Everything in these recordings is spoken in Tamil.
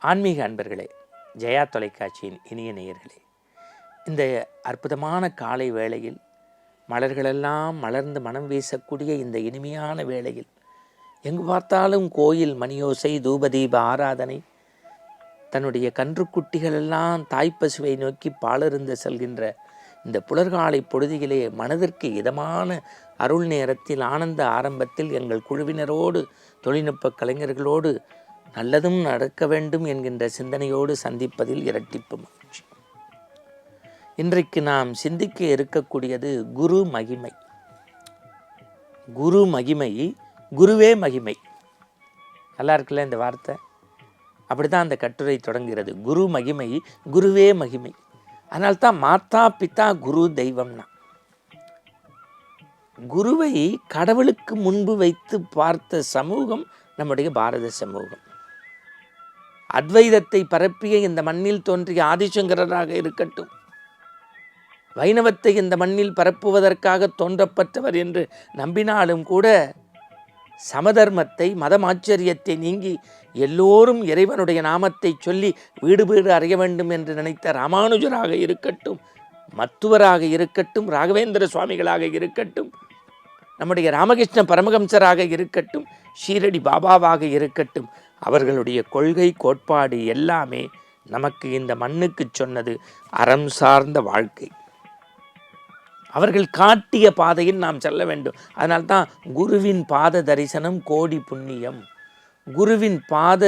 ஆன்மீக அன்பர்களே, ஜெயா தொலைக்காட்சியின் இனிய நேயர்களே, இந்த அற்புதமான காலை வேளையில் மலர்களெல்லாம் மலர்ந்து மனம் வீசக்கூடிய இந்த இனிமையான வேளையில் எங்கு பார்த்தாலும் கோயில் மணியோசை, தூபதீப ஆராதனை, தன்னுடைய கன்றுக்குட்டிகளெல்லாம் தாய்ப்பசுவை நோக்கி பாலருந்த செல்கின்ற இந்த புலர்காலை பொழுதியிலே மனதிற்கு இதமான அருள் நேரத்தில் ஆனந்த ஆரம்பத்தில் எங்கள் குழுவினரோடு தொழில்நுட்ப கலைஞர்களோடு நல்லதும் நடக்க வேண்டும் என்கின்ற சிந்தனையோடு சந்திப்பதில் இரட்டிப்பு மகிழ்ச்சி. இன்றைக்கு நாம் சிந்திக்க இருக்கக்கூடியது குரு மகிமை. குரு மகிமை, குருவே மகிமை. நல்லா இருக்குல்ல இந்த வார்த்தை? அப்படிதான் அந்த கட்டுரை தொடங்குகிறது. குரு மகிமை, குருவே மகிமை. அதனால்தான் மாதா பிதா குரு தெய்வம்னா. குருவை கடவுளுக்கு முன்பு வைத்து பார்த்த சமூகம் நம்முடைய பாரத சமூகம். அத்வைதத்தை பரப்பிய இந்த மண்ணில் தோன்றிய ஆதிசங்கரராக இருக்கட்டும், வைணவத்தை இந்த மண்ணில் பரப்புவதற்காக தோன்றப்பட்டவர் என்று நம்பினாலும் கூட சமதர்மத்தை, மதமாச்சரியத்தை நீங்கி எல்லோரும் இறைவனுடைய நாமத்தை சொல்லி வீடு வீடு அறிய வேண்டும் என்று நினைத்த ராமானுஜராக இருக்கட்டும், மத்துவராக இருக்கட்டும், ராகவேந்திர சுவாமிகளாக இருக்கட்டும், நம்முடைய ராமகிருஷ்ண பரமஹம்சராக இருக்கட்டும், ஷீரடி பாபாவாக இருக்கட்டும், அவர்களுடைய கொள்கை கோட்பாடு எல்லாமே நமக்கு இந்த மண்ணுக்கு சொன்னது அறம் சார்ந்த வாழ்க்கை. அவர்கள் காட்டிய பாதையில் நாம் செல்ல வேண்டும். அதனால்தான் குருவின் பாத தரிசனம் கோடி புண்ணியம். குருவின் பாத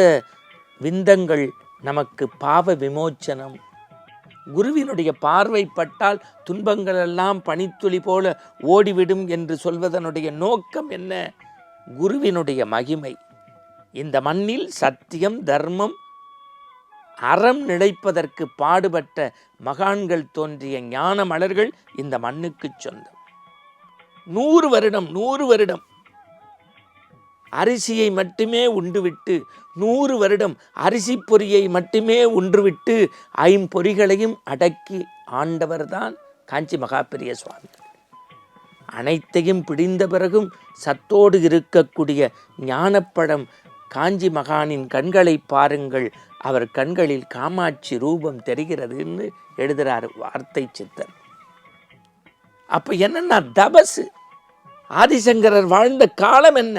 விந்தங்கள் நமக்கு பாவ விமோச்சனம். குருவினுடைய பார்வை பட்டால் துன்பங்கள் எல்லாம் பனித்துளி போல ஓடிவிடும் என்று சொல்வதனுடைய நோக்கம் என்ன? குருவினுடைய மகிமை. இந்த மண்ணில் சத்தியம், தர்மம், அறம் நிலைப்பதற்கு பாடுபட்ட மகான்கள் தோன்றிய ஞான மலர்கள் இந்த மண்ணுக்கு சொந்தம். 100 வருடம் அரிசியை மட்டுமே உண்டுவிட்டு, 100 வருடம் அரிசி பொரியை மட்டுமே உண்டுவிட்டு, 5 பொறிகளையும் அடக்கி ஆண்டவர்தான் காஞ்சி மகாபெரிய சுவாமி. அனைத்தையும் பிடிந்த பிறகும் சத்தோடு இருக்கக்கூடிய ஞானப்பழம் காஞ்சி மகானின் கண்களை பாருங்கள், அவர் கண்களில் காமாட்சி ரூபம் தெரிகிறதுன்னு எழுதுகிறார் வார்த்தை சித்தர். அப்ப என்னன்னா தபசு. ஆதிசங்கரர் வாழ்ந்த காலம் என்ன?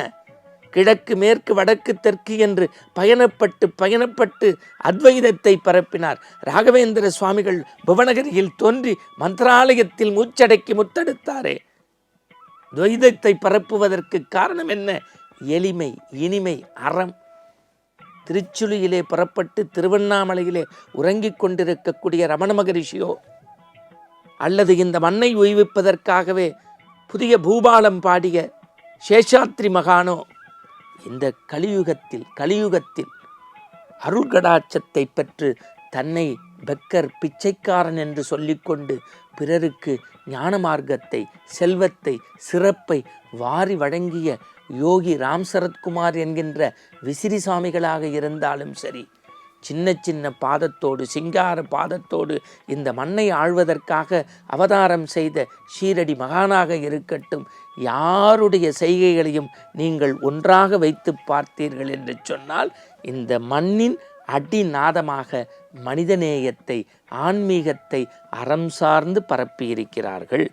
கிழக்கு மேற்கு வடக்கு தெற்கு என்று பயணப்பட்டு அத்வைதத்தை பரப்பினார். ராகவேந்திர சுவாமிகள் புவனகிரியில் தோன்றி மந்திராலயத்தில் மூச்சடக்கி முத்தெடுத்தாரே. துவைதத்தை பரப்புவதற்கு காரணம் என்ன? எளிமை, இனிமை, அறம். திருச்சுழியிலே புறப்பட்டு திருவண்ணாமலையிலே உறங்கிக் கொண்டிருக்கக்கூடிய ரமண மகரிஷியோ, அல்லது இந்த மண்ணை உய்விப்பதற்காகவே புதிய பூபாலம் பாடிய சேஷாத்ரி மகானோ, இந்த கலியுகத்தில் அருள்கடாட்சத்தை பெற்று தன்னை பெக்கர், பிச்சைக்காரன் என்று சொல்லிக்கொண்டு பிறருக்கு ஞான மார்க்கத்தை, செல்வத்தை, சிறப்பை வாரி வழங்கிய யோகி ராம் சரத்குமார் என்கின்ற விசிறி சாமிகளாக இருந்தாலும் சரி, சின்ன பாதத்தோடு, சிங்கார பாதத்தோடு இந்த மண்ணை ஆழ்வதற்காக அவதாரம் செய்த ஷீரடி மகானாக இருக்கட்டும், யாருடைய செய்கைகளையும் நீங்கள் ஒன்றாக வைத்து பார்த்தீர்கள் என்று சொன்னால் இந்த மண்ணின் அடிநாதமாக மனிதநேயத்தை, ஆன்மீகத்தை அறம் சார்ந்து பரப்பியிருக்கிறார்கள்.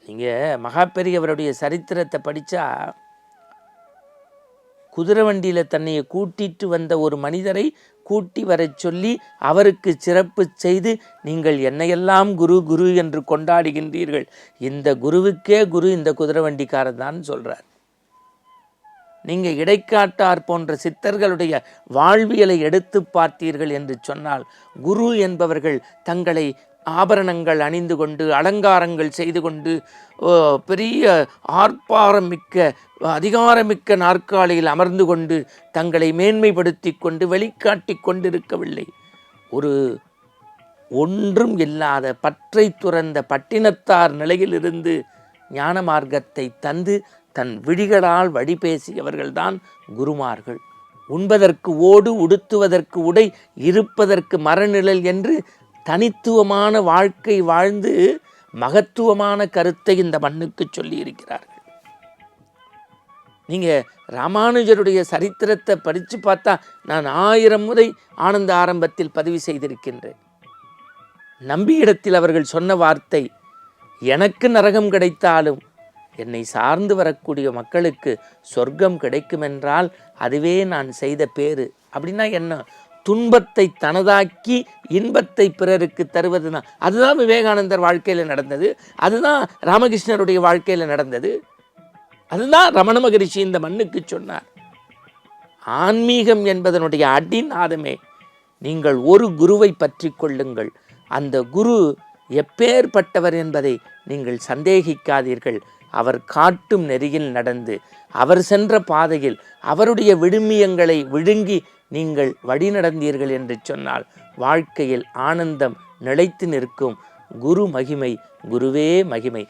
நீங்கள் மகாபெரியவருடைய சரித்திரத்தை படித்தா, குதிரை வண்டியில் தன்னையை கூட்டிட்டு வந்த ஒரு மனிதரை கூட்டி வர சொல்லி அவருக்கு சிறப்பு செய்து, நீங்கள் என்னையெல்லாம் குரு குரு என்று கொண்டாடுகின்றீர்கள், இந்த குருவுக்கே குரு இந்த குதிரை வண்டிக்காரர் தான் சொல்கிறார். நீங்கள் இடைக்காட்டார் போன்ற சித்தர்களுடைய வாழ்வியலை எடுத்து பார்த்தீர்கள் என்று சொன்னால், குரு என்பவர்கள் தங்களை ஆபரணங்கள் அணிந்து கொண்டு, அலங்காரங்கள் செய்து கொண்டு, பெரிய ஆர்ப்பாரமிக்க அதிகாரமிக்க நாற்காலியில் அமர்ந்து கொண்டு தங்களை மேன்மைப்படுத்தி கொண்டு வெளிக்காட்டி கொண்டிருக்கவில்லை. ஒன்றும் இல்லாத பற்றை துறந்த பட்டினத்தார் நிலையிலிருந்து ஞான மார்க்கத்தை தந்து தன் விழிகளால் வழி பேசியவர்கள்தான் குருமார்கள். உண்பதற்கு ஓடு, உடுத்துவதற்கு உடை, இருப்பதற்கு மரநிழல் என்று தனித்துவமான வாழ்க்கை வாழ்ந்து மகத்துவமான கருத்தை இந்த மண்ணுக்கு சொல்லி இருக்கிறார்கள். நீங்கள் ராமானுஜருடைய சரித்திரத்தை படித்து பார்த்தா நான் 1000 முறை ஆனந்த ஆரம்பத்தில் பதிவு செய்திருக்கின்றேன். நம்பியிடத்தில் அவர்கள் சொன்ன வார்த்தை, எனக்கு நரகம் கிடைத்தாலும் என்னை சார்ந்து வரக்கூடிய மக்களுக்கு சொர்க்கம் கிடைக்குமென்றால் அதுவே நான் செய்த பேரு. அப்படின்னா என்ன? துன்பத்தை தனதாக்கி இன்பத்தை பிறருக்கு தருவது தான். அதுதான் விவேகானந்தர் வாழ்க்கையில் நடந்தது, அதுதான் ராமகிருஷ்ணருடைய வாழ்க்கையில் நடந்தது, அதுதான் ரமண மகரிஷி இந்த மண்ணுக்கு சொன்னார். ஆன்மீகம் என்பதனுடைய அடிநாதமே நீங்கள் ஒரு குருவை பற்றி கொள்ளுங்கள். அந்த குரு எப்பேற்பட்டவர் என்பதை நீங்கள் சந்தேகிக்காதீர்கள். அவர் காட்டும் நெறியில் நடந்து, அவர் சென்ற பாதையில் அவருடைய விழுமியங்களை விழுங்கி நீங்கள் வழி நடந்தீர்கள் என்று சொன்னால் வாழ்க்கையில் ஆனந்தம் நிலைத்து நிற்கும். குரு மகிமை, குருவே மகிமை.